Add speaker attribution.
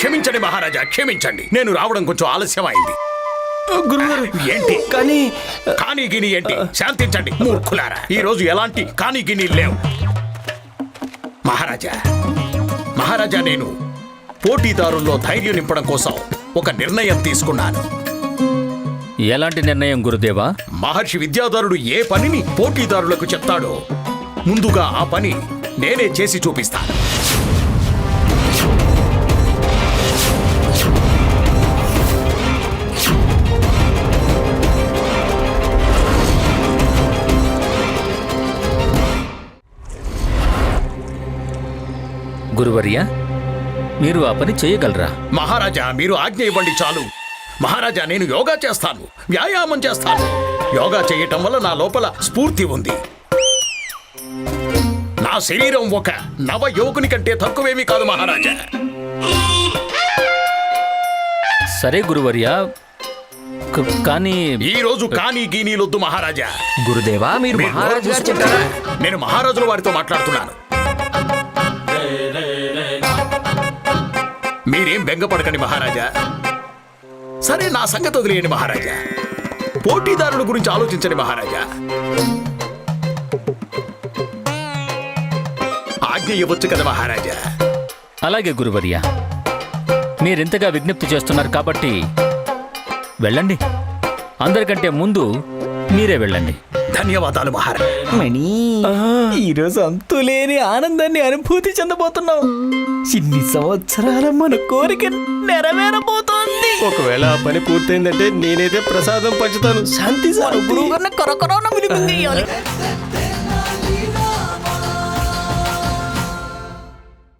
Speaker 1: క్షమించండి మహారాజా, క్షమించండి. నేను రావడం కొంచెం ఆలస్యమైంది.
Speaker 2: గురుగారు
Speaker 1: ఏంటి
Speaker 2: కానీ
Speaker 1: గిని ఏంటి? శాంతించండి మూర్ఖులారా. ఈ రోజు ఎలాంటి కానీ గిని లేవు. మహారాజా నేను పోటీదారుల్లో ధైర్యం నింపడం కోసం ఒక నిర్ణయం తీసుకున్నాను.
Speaker 3: ఎలాంటి నిర్ణయం గురుదేవా?
Speaker 1: మహర్షి విద్యాధరుడు ఏ పనిని పోటీదారులకు చెప్తాడో ముందుగా ఆ పని నేనే చేసి చూపిస్తాను.
Speaker 3: గురువర్య, మీరు ఆ పని చేయగలరా?
Speaker 1: మహారాజా మీరు ఆజ్ఞ ఇవ్వండి చాలు. మహారాజా నేను యోగా చేస్తాను, వ్యాయామం చేస్తాను. యోగా చేయటం వల్ల నా లోపల స్ఫూర్తి ఉంది. నా శరీరం ఒక నవ యువకుని కంటే తక్కువేమీ కాదు మహారాజా.
Speaker 3: సరే గురువర్య, కానీ
Speaker 1: ఈ రోజు కానీ గీనీలొద్దు మహారాజా.
Speaker 2: గురుదేవా మీరు
Speaker 1: మీరు నోరు మూసుకుంటారా? నేను మహారాజుల వారితో మాట్లాడుతున్నాను. మీరేం బెంగపడకండి మహారాజా. సరే నా సంగతి వదిలేయండి మహారాజా. పోటీదారుల గురించి ఆలోచించండి మహారాజా. ఆజ్ఞ ఇవ్వచ్చు కదా మహారాజా.
Speaker 3: అలాగే గురువర్య, మీరింతగా విజ్ఞప్తి చేస్తున్నారు కాబట్టి వెళ్ళండి. అందరికంటే ముందు మీరే వెళ్ళండి.
Speaker 1: ధన్యవాదాలు మహారాజా.
Speaker 4: మణి, ఈరోజు అంతులేని ఆనందాన్ని అనుభూతి చెందబోతున్నాం. ఇన్ని సంవత్సరాల మన కోరిక నెరవేరబోతోంది.
Speaker 2: ఒకవేళ ఆ పని పూర్తయిందంటే నేనైతే ప్రసాదం పంచుతాను.
Speaker 4: శాంతి గురువు గారిని కొరకొరన వినిపించేయాలి.